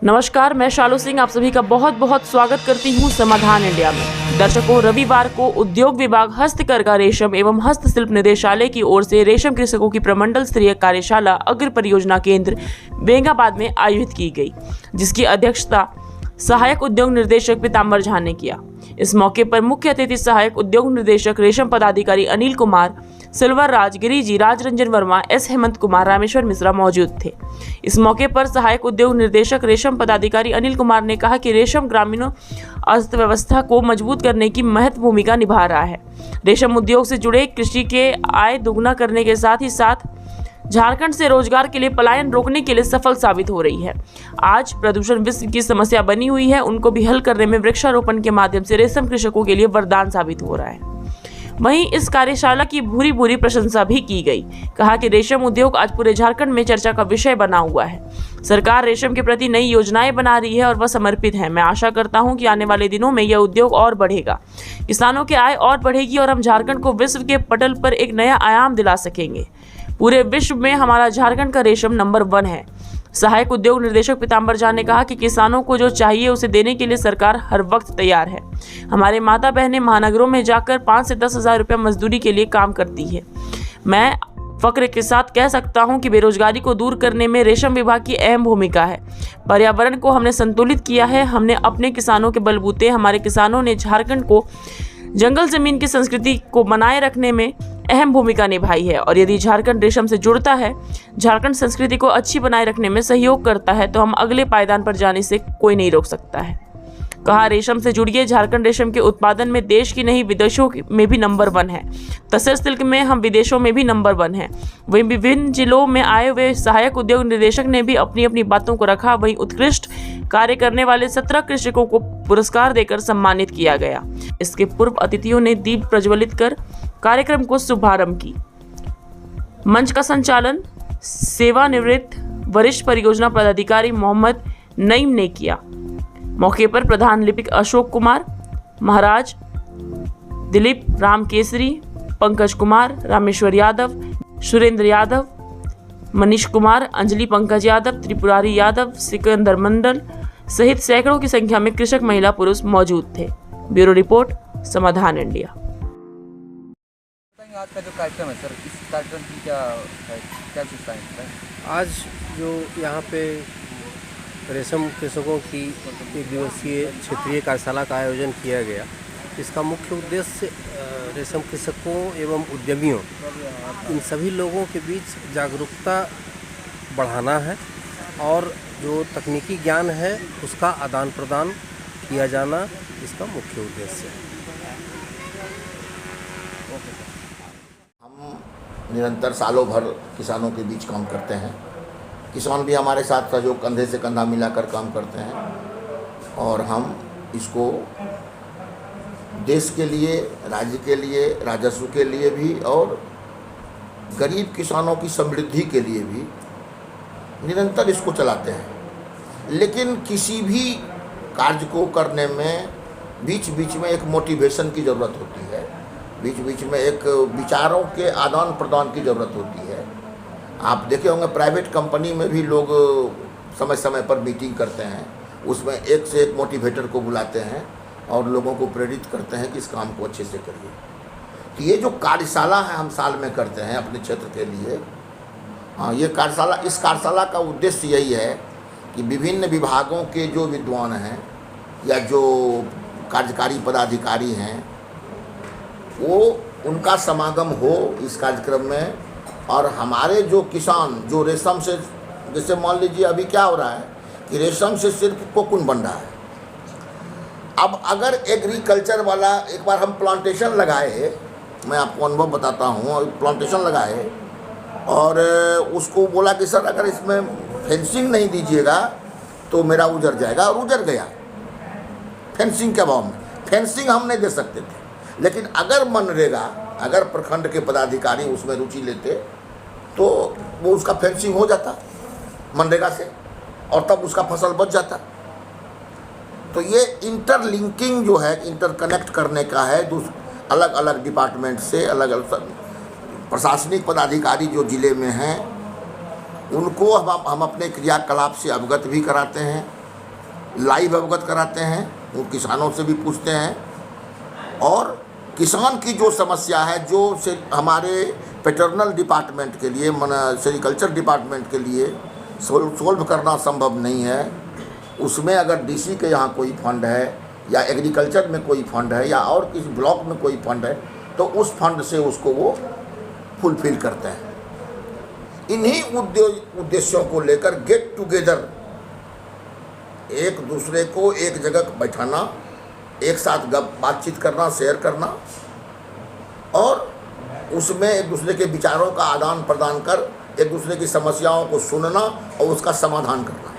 नमस्कार, मैं शालू सिंह आप सभी का बहुत बहुत स्वागत करती हूं समाधान इंडिया में। दर्शकों, रविवार को उद्योग विभाग हस्तकरघा रेशम एवं हस्तशिल्प निदेशालय की ओर से रेशम कृषकों की प्रमंडल स्तरीय कार्यशाला अग्र परियोजना केंद्र बेंगाबाद में आयोजित की गई, जिसकी अध्यक्षता सहायक उद्योग निर्देशक पीताम्बर झा ने किया। इस मौके पर मुख्य अतिथि सहायक उद्योग निर्देशक रेशम पदाधिकारी अनिल कुमार, सिल्वर राज, गिरिजी, राजरंजन वर्मा, एस हेमंत कुमार, रामेश्वर मिश्रा मौजूद थे। इस मौके पर सहायक उद्योग निर्देशक रेशम पदाधिकारी अनिल कुमार ने कहा कि रेशम ग्रामीणों अर्थव्यवस्था को मजबूत करने की महत्वपूर्ण भूमिका निभा रहा है। रेशम उद्योग से जुड़े कृषि के आय दोगुना करने के साथ ही साथ झारखंड से रोजगार के लिए पलायन रोकने के लिए सफल साबित हो रही है। आज प्रदूषण विश्व की समस्या बनी हुई है, उनको भी हल करने में वृक्षारोपण के माध्यम से रेशम कृषकों के लिए वरदान साबित हो रहा है। वहीं इस कार्यशाला की भूरी प्रशंसा भी की गई। कहा कि रेशम उद्योग आज पूरे झारखंड में चर्चा का विषय बना हुआ है। सरकार रेशम के प्रति नई योजनाएं बना रही है और वह समर्पित है। मैं आशा करता हूं कि आने वाले दिनों में यह उद्योग और बढ़ेगा, किसानों की आय और बढ़ेगी और हम झारखंड को विश्व के पटल पर एक नया आयाम दिला सकेंगे। पूरे विश्व में हमारा झारखंड का रेशम नंबर 1 है। सहायक उद्योग निर्देशक पीताम्बर झा ने कहा कि किसानों को जो चाहिए उसे देने के लिए सरकार हर वक्त तैयार है। हमारे माता बहनें महानगरों में जाकर 5 से 10 हज़ार रुपये मजदूरी के लिए काम करती है। मैं फक्र के साथ कह सकता हूं कि बेरोजगारी को दूर करने में रेशम विभाग की अहम भूमिका है। पर्यावरण को हमने संतुलित किया है। हमने अपने किसानों के बलबूते हमारे किसानों ने झारखंड को जंगल जमीन की संस्कृति को बनाए रखने में अहम भूमिका निभाई है और यदि झारखंड रेशम से जुड़ता है, झारखंड संस्कृति को अच्छी बनाए रखने में सहयोग करता है, तो हम अगले पायदान पर जाने से कोई नहीं रोक सकता है। कहा, रेशम से जुड़िए। झारखंड रेशम के उत्पादन में देश की नहीं विदेशों में भी नंबर 1 है। तसर सिल्क में हम विदेशों में भी नंबर 1 है। वहीं विभिन्न जिलों में आए हुए सहायक उद्योग निर्देशक ने भी अपनी अपनी बातों को रखा। वहीं उत्कृष्ट कार्य करने वाले 17 कृषकों को पुरस्कार देकर सम्मानित किया गया। इसके पूर्व अतिथियों ने दीप प्रज्वलित कर कार्यक्रम को शुभारंभ की। मंच का संचालन सेवानिवृत्त वरिष्ठ परियोजना पदाधिकारी मोहम्मद नईम ने किया। मौके पर प्रधान लिपिक अशोक कुमार महाराज, दिलीप राम केसरी, पंकज कुमार, रामेश्वर यादव, सुरेंद्र यादव, मनीष कुमार, अंजलि पंकज यादव, त्रिपुरारी यादव, सिकंदर मंडल सहित सैकड़ों की संख्या में कृषक, महिला, पुरुष मौजूद थे। ब्यूरो रिपोर्ट, समाधान इंडिया। आज का जो कार्यक्रम है सर, इस कार्यक्रम की क्या विशेषताएं हैं? आज जो यहाँ पे रेशम कृषकों की एक दिवसीय क्षेत्रीय कार्यशाला का आयोजन किया गया, इसका मुख्य उद्देश्य रेशम कृषकों एवं उद्यमियों, इन सभी लोगों के बीच जागरूकता बढ़ाना है और जो तकनीकी ज्ञान है उसका आदान प्रदान किया जाना इसका मुख्य उद्देश्य है। हम निरंतर सालों भर किसानों के बीच काम करते हैं। किसान भी हमारे साथ सहयोग कंधे से कंधा मिलाकर काम करते हैं और हम इसको देश के लिए, राज्य के लिए, राजस्व के लिए भी और गरीब किसानों की समृद्धि के लिए भी निरंतर इसको चलाते हैं। लेकिन किसी भी कार्य को करने में बीच बीच में एक मोटिवेशन की ज़रूरत होती है, बीच बीच में एक विचारों के आदान प्रदान की ज़रूरत होती है। आप देखे होंगे प्राइवेट कंपनी में भी लोग समय समय पर मीटिंग करते हैं, उसमें एक से एक मोटिवेटर को बुलाते हैं और लोगों को प्रेरित करते हैं कि इस काम को अच्छे से करिए। तो ये जो कार्यशाला है हम साल में करते हैं अपने क्षेत्र के लिए, ये कार्यशाला, इस कार्यशाला का उद्देश्य यही है कि विभिन्न विभागों के जो विद्वान हैं या जो कार्यकारी पदाधिकारी हैं, वो उनका समागम हो इस कार्यक्रम में और हमारे जो किसान जो रेशम से, जैसे मान लीजिए अभी क्या हो रहा है कि रेशम से सिर्फ कोकून बन रहा है। अब अगर एग्रीकल्चर वाला, एक बार हम प्लांटेशन लगाए, मैं आपको अनुभव बताता हूँ, प्लांटेशन लगाए और उसको बोला कि सर अगर इसमें फेंसिंग नहीं दीजिएगा तो मेरा उजड़ जाएगा, और उजड़ गया फेंसिंग के अभाव में। फेंसिंग हम नहीं दे सकते थे, लेकिन अगर मनरेगा, अगर प्रखंड के पदाधिकारी उसमें रुचि लेते तो वो उसका फेंसिंग हो जाता मनरेगा से और तब उसका फसल बच जाता। तो ये इंटरलिंकिंग जो है, इंटरकनेक्ट करने का है अलग अलग डिपार्टमेंट से, अलग अलग प्रशासनिक पदाधिकारी जो ज़िले में हैं उनको हम अपने क्रियाकलाप से अवगत भी कराते हैं लाइव अवगत कराते हैं, वो किसानों से भी पूछते हैं, और किसान की जो समस्या है जो से हमारे पैटर्नल डिपार्टमेंट के लिए सेरिकल्चर डिपार्टमेंट के लिए सोल्व करना संभव नहीं है, उसमें अगर डीसी के यहाँ कोई फंड है या एग्रीकल्चर में कोई फंड है या और किसी ब्लॉक में कोई फंड है तो उस फंड से उसको वो फुलफिल करते हैं। इन्हीं उद्देश्यों को लेकर गेट टुगेदर, एक दूसरे को एक जगह बैठाना, एक साथ बातचीत करना, शेयर करना, और उसमें एक दूसरे के विचारों का आदान प्रदान कर एक दूसरे की समस्याओं को सुनना और उसका समाधान करना।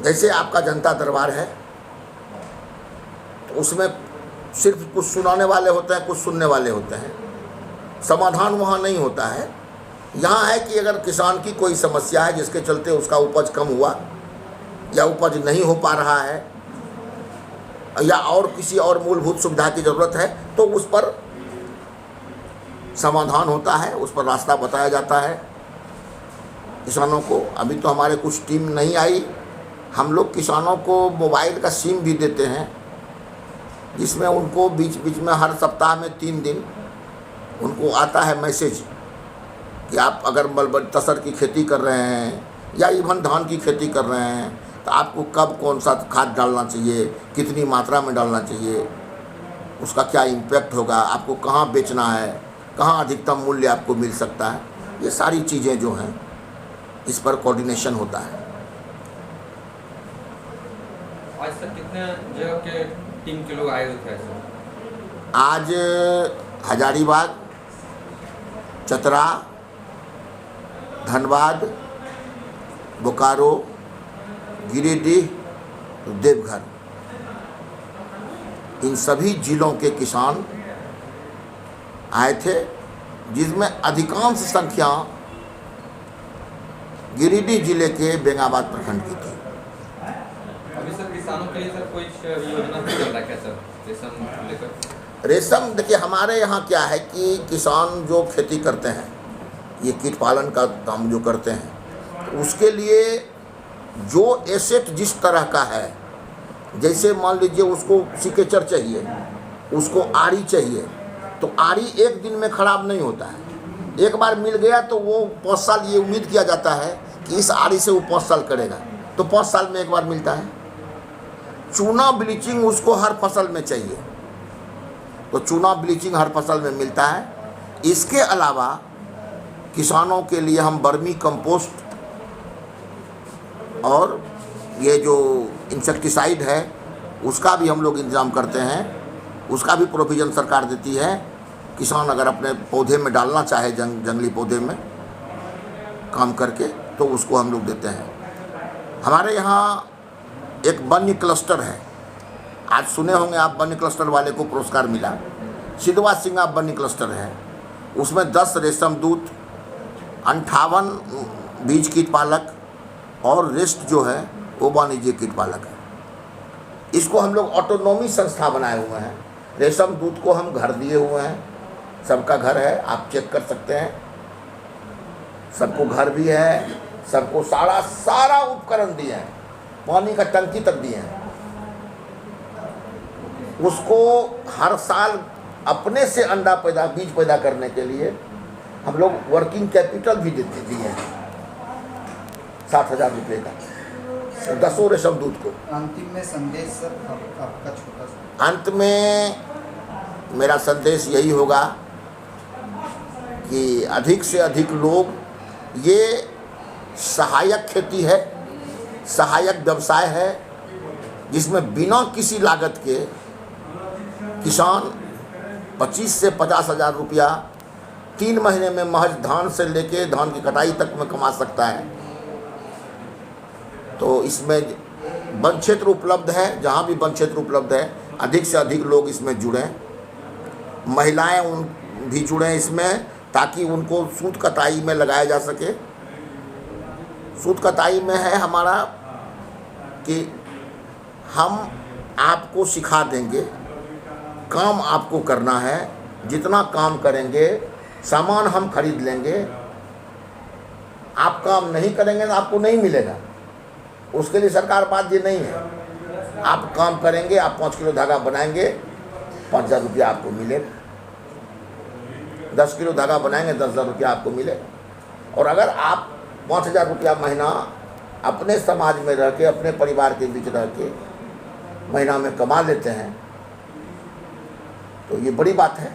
जैसे आपका जनता दरबार है तो उसमें सिर्फ कुछ सुनाने वाले होते हैं, कुछ सुनने वाले होते हैं, समाधान वहाँ नहीं होता है। यहाँ है कि अगर किसान की कोई समस्या है जिसके चलते उसका उपज कम हुआ या उपज नहीं हो पा रहा है या और किसी और मूलभूत सुविधा की ज़रूरत है तो उस पर समाधान होता है, उस पर रास्ता बताया जाता है किसानों को। अभी तो हमारे कुछ टीम नहीं आई, हम लोग किसानों को मोबाइल का सिम भी देते हैं जिसमें उनको बीच बीच में हर सप्ताह में 3 दिन उनको आता है मैसेज कि आप अगर तसर की खेती कर रहे हैं या इवन धान की खेती कर रहे हैं तो आपको कब कौन सा खाद डालना चाहिए, कितनी मात्रा में डालना चाहिए, उसका क्या इम्पैक्ट होगा, आपको कहाँ बेचना है, कहाँ अधिकतम मूल्य आपको मिल सकता है, ये सारी चीज़ें जो हैं इस पर कोऑर्डिनेशन होता है। आज तक कितने जगह के टीम के लोग आए हुए थे सर? आज हजारीबाग, चतरा, धनबाद, बोकारो, गिरिडीह, देवघर, इन सभी जिलों के किसान आए थे, जिसमें अधिकांश संख्या गिरिडीह जिले के बेंगाबाद प्रखंड की थी। अभी सर किसानों के लिए सर कोई योजना चल रहा है क्या सर रेशम लेकर? रेशम देखिए, हमारे यहाँ क्या है कि किसान जो खेती करते हैं, ये कीट पालन का काम जो करते हैं, तो उसके लिए जो एसेट जिस तरह का है, जैसे मान लीजिए उसको सिकेचर चाहिए, उसको आरी चाहिए, तो आरी एक दिन में ख़राब नहीं होता है। एक बार मिल गया तो वो 5 साल ये उम्मीद किया जाता है कि इस आरी से वो 5 साल करेगा, तो 5 साल में एक बार मिलता है। चूना ब्लीचिंग उसको हर फसल में चाहिए, तो चूना ब्लीचिंग हर फसल में मिलता है। इसके अलावा किसानों के लिए हम वर्मी कंपोस्ट और ये जो इंसेक्टिसाइड है उसका भी हम लोग इंतज़ाम करते हैं, उसका भी प्रोविज़न सरकार देती है। किसान अगर अपने पौधे में डालना चाहे, जंगली पौधे में काम करके, तो उसको हम लोग देते हैं। हमारे यहाँ एक वन्य क्लस्टर है, आज सुने होंगे आप, वन्य क्लस्टर वाले को पुरस्कार मिला, सिद्धवा सिंगा वन्य क्लस्टर है। उसमें 10 रेशम दूत, 58 बीज कीट पालक और रेस्ट जो है वो वाणिज्य कीट पालक है। इसको हम लोग ऑटोनॉमी संस्था बनाए हुए हैं। रेशम दूत को हम घर दिए हुए हैं, सबका घर है, आप चेक कर सकते हैं, सबको घर भी है, सबको सारा उपकरण दिए हैं, पानी का टंकी तक दिए हैं। उसको हर साल अपने से अंडा बीज पैदा करने के लिए हम लोग वर्किंग कैपिटल भी दिए हैं 60,000 रुपये का, 10 रेशम दूत को। अंतिम में संदेश सर आपका छोटा सा। अंत में मेरा संदेश यही होगा कि अधिक से अधिक लोग, ये सहायक खेती है, सहायक व्यवसाय है, जिसमें बिना किसी लागत के किसान 25 से 50,000 रुपया 3 महीने में महज धान से लेके धान की कटाई तक में कमा सकता है। तो इसमें वन क्षेत्र उपलब्ध है, जहाँ भी वन क्षेत्र उपलब्ध है अधिक से अधिक लोग इसमें जुड़ें, महिलाएं उन भी जुड़ें इसमें, ताकि उनको सूत कताई में लगाया जा सके। सूत कताई में है हमारा कि हम आपको सिखा देंगे, काम आपको करना है, जितना काम करेंगे सामान हम खरीद लेंगे, आप काम नहीं करेंगे तो आपको नहीं मिलेगा। उसके लिए सरकार बाध्य नहीं है। आप काम करेंगे, आप 5 किलो धागा बनाएंगे, 5,000 रुपया आपको मिलेगा। 10 किलो धागा बनाएंगे, 10,000 रुपया आपको मिलेगा। और अगर आप 5,000 रुपया महीना अपने समाज में रह के, अपने परिवार के बीच रह के महीना में कमा लेते हैं तो ये बड़ी बात है।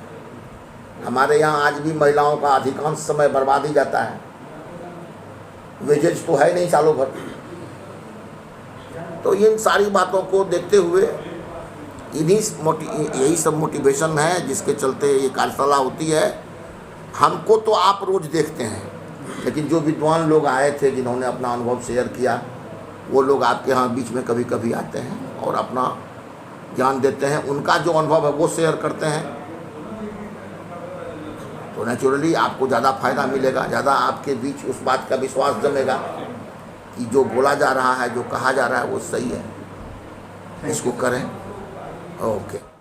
हमारे यहाँ आज भी महिलाओं का अधिकांश समय बर्बाद ही जाता है, वेजेज तो है नहीं सालों भर। तो इन सारी बातों को देखते हुए यही सब मोटिवेशन है जिसके चलते ये कार्यशाला होती है। हमको तो आप रोज़ देखते हैं, लेकिन जो विद्वान लोग आए थे जिन्होंने अपना अनुभव शेयर किया, वो लोग आपके यहाँ बीच में कभी कभी आते हैं और अपना ज्ञान देते हैं, उनका जो अनुभव है वो शेयर करते हैं। तो नेचुरली आपको ज़्यादा फायदा मिलेगा, ज़्यादा आपके बीच उस बात का विश्वास जमेगा कि जो बोला जा रहा है, जो कहा जा रहा है वो सही है, इसको करें। ओके।